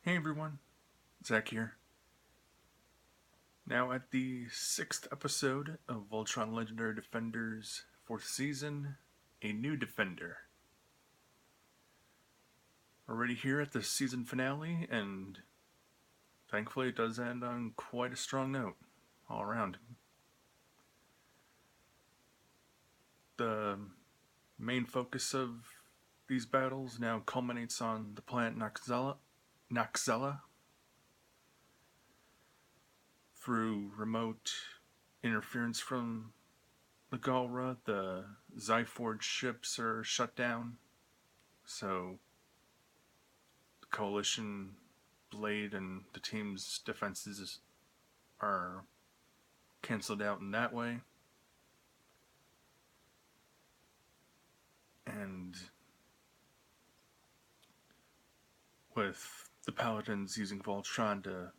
Hey everyone, Zach here. Now at the 6th episode of Voltron Legendary Defenders 4th Season, a new defender. Already here at the season finale, and thankfully it does end on quite a strong note all around. The main focus of these battles now culminates on the planet Noxella through remote interference from the Galra. The Zyforge ships are shut down, so the Coalition Blade and the team's defenses are cancelled out in that way. And with the Paladins using Voltron to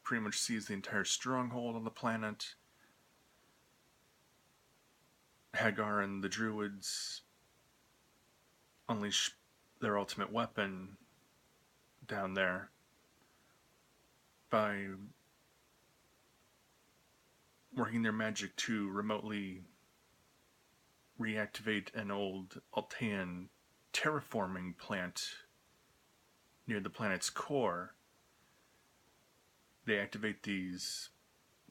pretty much seize the entire stronghold on the planet, Hagar and the Druids unleash their ultimate weapon down there by working their magic to remotely reactivate an old Altean terraforming plant near the planet's core. They activate these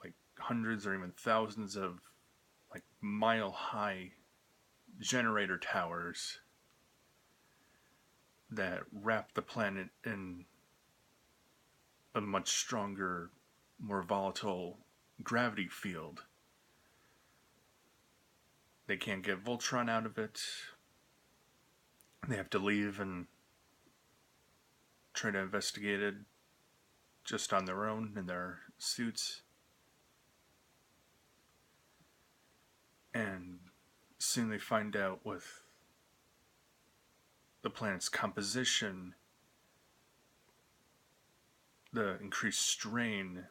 like hundreds or even thousands of like mile-high generator towers that wrap the planet in a much stronger, more volatile gravity field. They can't get Voltron out of it. They have to leave and try to investigate it just on their own in their suits. And soon they find out with the planet's composition, the increased strain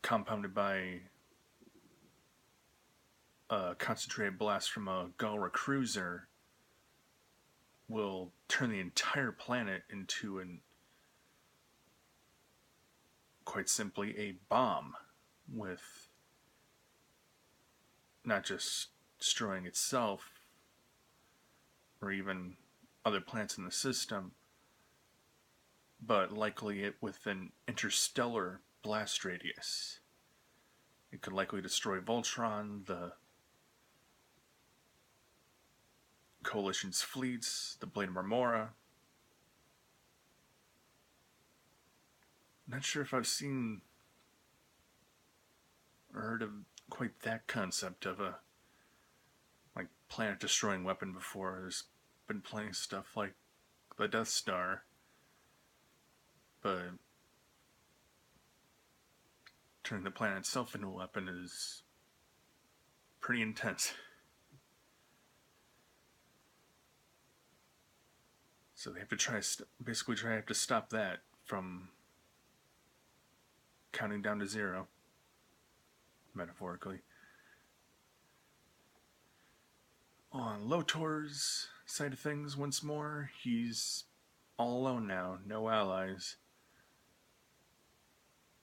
compounded by a concentrated blast from a Galra cruiser will turn the entire planet into quite simply a bomb, with not just destroying itself or even other planets in the system, but likely it with an interstellar blast radius. It could likely destroy Voltron, the Coalition's fleets, the Blade of Marmora. Not sure if I've seen or heard of quite that concept of a like planet destroying weapon before. There's been plenty of stuff like the Death Star, but turning the planet itself into a weapon is pretty intense. So they have to basically try to stop that from counting down to zero, metaphorically. On Lotor's side of things, once more, he's all alone now, no allies.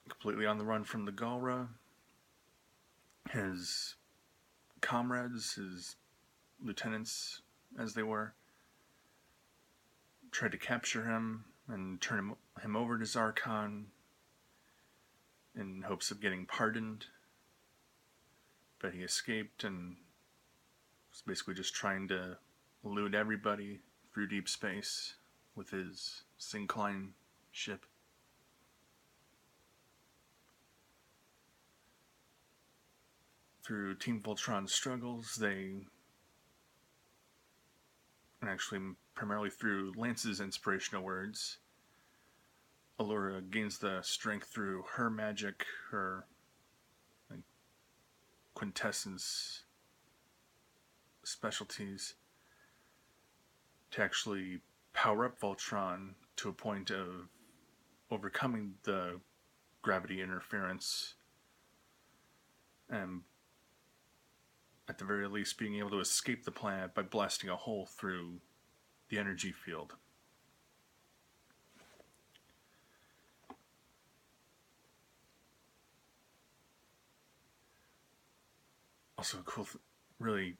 Completely on the run from the Galra. His comrades, his lieutenants, as they were, tried to capture him and turn him over to Zarkon in hopes of getting pardoned, but he escaped and was basically just trying to elude everybody through deep space with his Syncline ship. Through Team Voltron's struggles, and actually primarily through Lance's inspirational words, Allura gains the strength through her magic, her like, quintessence specialties, to actually power up Voltron to a point of overcoming the gravity interference and at the very least being able to escape the planet by blasting a hole through the energy field. Also, really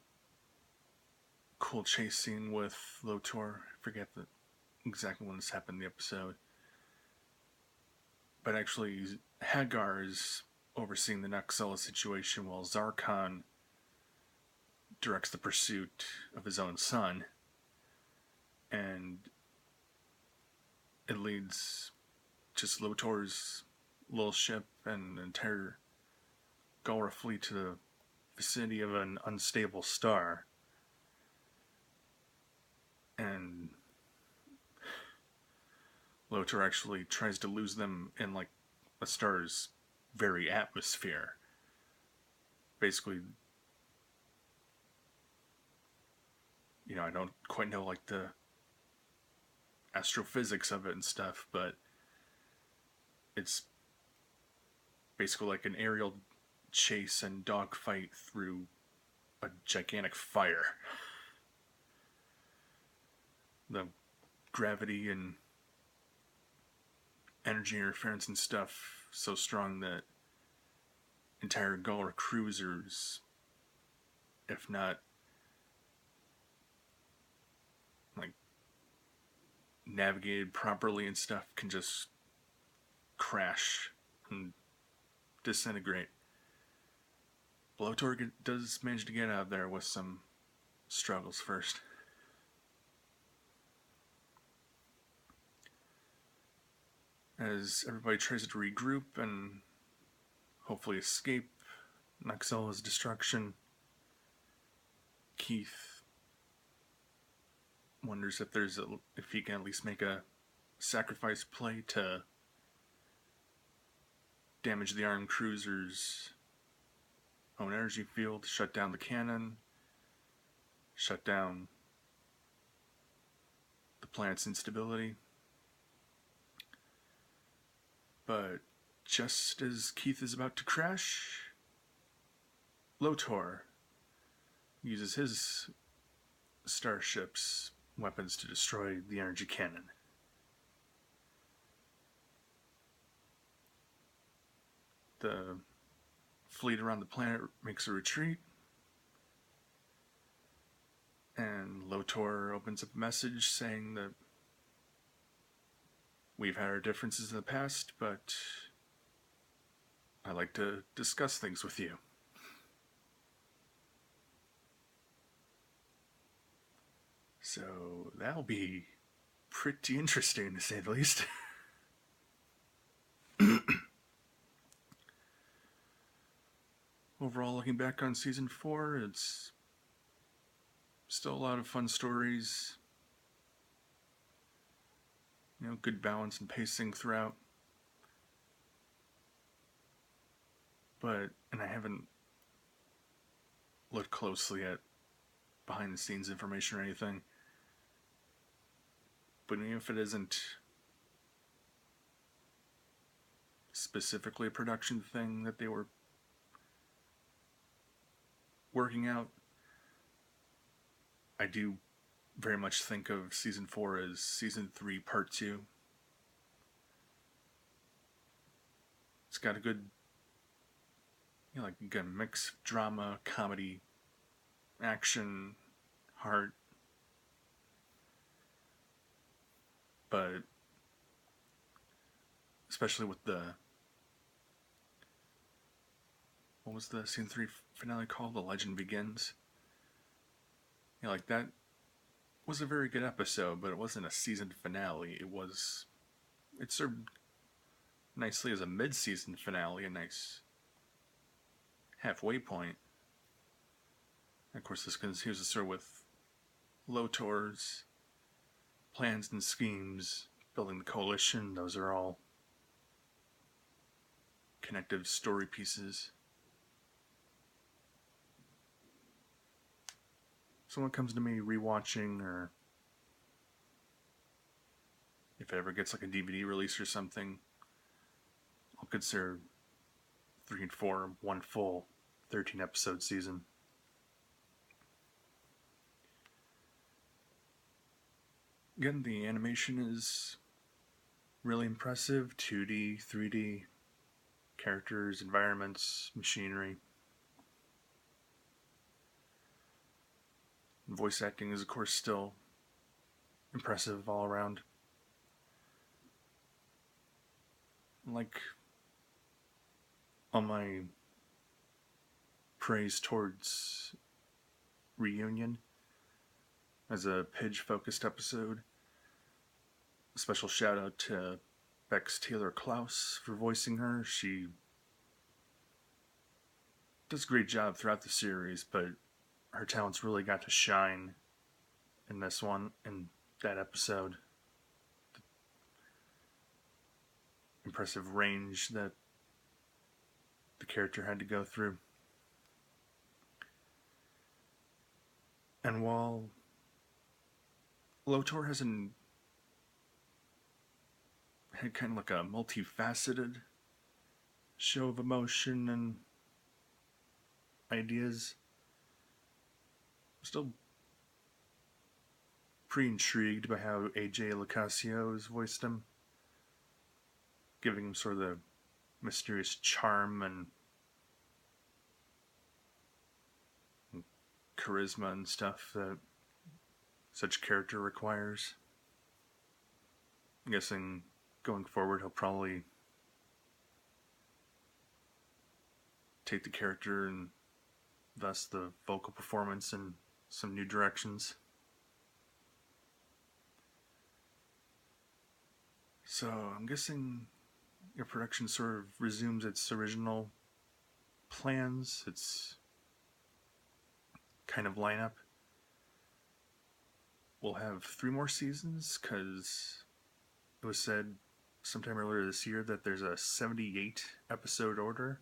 cool chase scene with Lotor. I forget exactly when this happened in the episode. But actually, Hagar is overseeing the Noxella situation while Zarkon directs the pursuit of his own son. And it leads just Lotor's little ship and the entire Galra fleet to the vicinity of an unstable star. And Lotor actually tries to lose them in like a star's very atmosphere. Basically, I don't quite know like the astrophysics of it and stuff, but it's basically like an aerial chase and dogfight through a gigantic fire. The gravity and energy interference and stuff so strong that entire Galra cruisers, if not like navigated properly and stuff, can just crash and disintegrate. Lotor does manage to get out of there with some struggles first. As everybody tries to regroup and hopefully escape Noxella's destruction, Keith wonders if he can at least make a sacrifice play to damage the armed cruiser's own energy field, shut down the cannon, shut down the planet's instability. But just as Keith is about to crash, Lotor uses his starship's weapons to destroy the energy cannon. The fleet around the planet makes a retreat, and Lotor opens up a message saying that we've had our differences in the past, but I like to discuss things with you. So that'll be pretty interesting, to say the least. Overall, looking back on Season 4, it's still a lot of fun stories. Good balance and pacing throughout. And I haven't looked closely at behind the scenes information or anything. But even if it isn't specifically a production thing that they were working out, I do very much think of Season 4 as Season 3 Part 2. It's got a good, a mix of drama, comedy, action, heart. But especially with what was the Season 3 finale called? The Legend Begins. That was a very good episode, but it wasn't a season finale. It served nicely as a mid-season finale, a nice halfway point. And of course, this continues to start with Lotor's plans and schemes, building the coalition. Those are all connective story pieces. So when it comes to me rewatching, or if it ever gets like a DVD release or something, I'll consider 3 and 4 one full 13 episode season. Again, the animation is really impressive. 2D, 3D, characters, environments, machinery. Voice acting is, of course, still impressive all around. Like, all my praise towards Reunion as a Pidge-focused episode, a special shout out to Bex Taylor Klaus for voicing her. She does a great job throughout the series, but her talents really got to shine in this one, in that episode. The impressive range that the character had to go through. And while Lotor had kind of like a multifaceted show of emotion and ideas, I'm still pretty intrigued by how AJ Locascio has voiced him, giving him sort of the mysterious charm and charisma and stuff that such character requires. I'm guessing going forward he'll probably take the character and thus the vocal performance in some new directions. So I'm guessing your production sort of resumes its original plans, its kind of lineup. We'll have 3 more seasons, because it was said sometime earlier this year that there's a 78 episode order.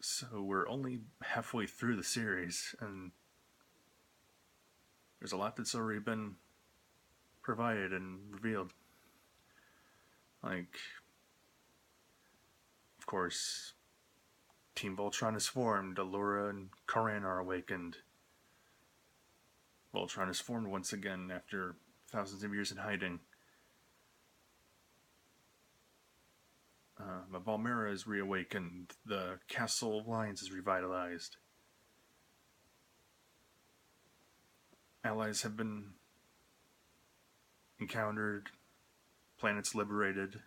So we're only halfway through the series, and there's a lot that's already been provided and revealed. Like, of course, Team Voltron is formed, Allura and Koran are awakened. Voltron is formed once again after thousands of years in hiding. Valmera is reawakened. The Castle of Lions is revitalized. Allies have been encountered. Planets liberated.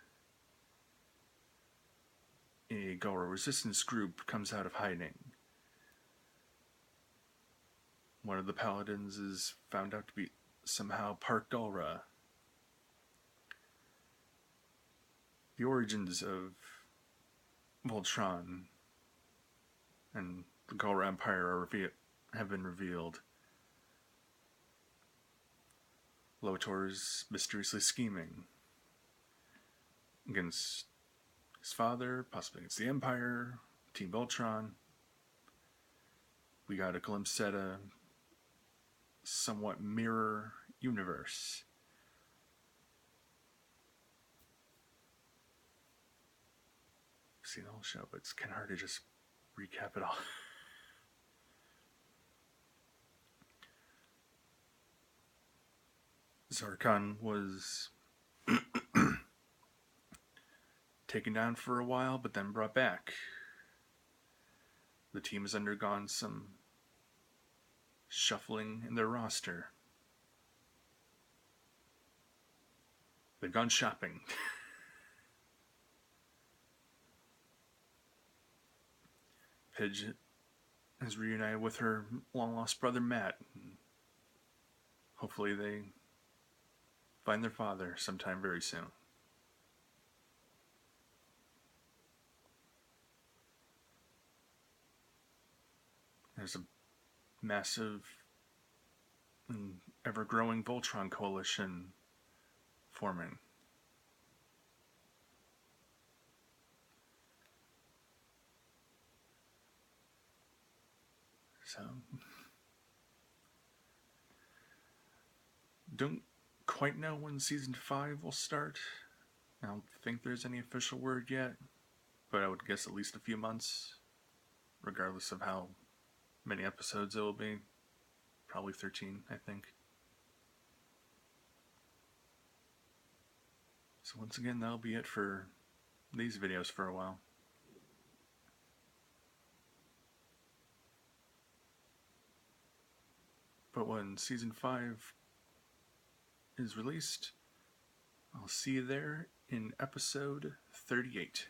A Galra resistance group comes out of hiding. One of the paladins is found out to be somehow part Galra. The origins of Voltron and the Galra Empire have been revealed. Lotor's mysteriously scheming against his father, possibly against the Empire, Team Voltron. We got a glimpse at a somewhat mirror universe. I've seen the whole show, but it's kind of hard to just recap it all. Zarkon was taken down for a while, but then brought back. The team has undergone some shuffling in their roster. They've gone shopping. Pidge is reunited with her long-lost brother Matt. Hopefully they find their father sometime very soon. There's a massive and ever-growing Voltron coalition forming. So, don't quite know when season 5 will start. I don't think there's any official word yet, but I would guess at least a few months, regardless of how many episodes it will be. Probably 13, I think. So once again, that'll be it for these videos for a while. But when season 5 is released, I'll see you there in episode 38.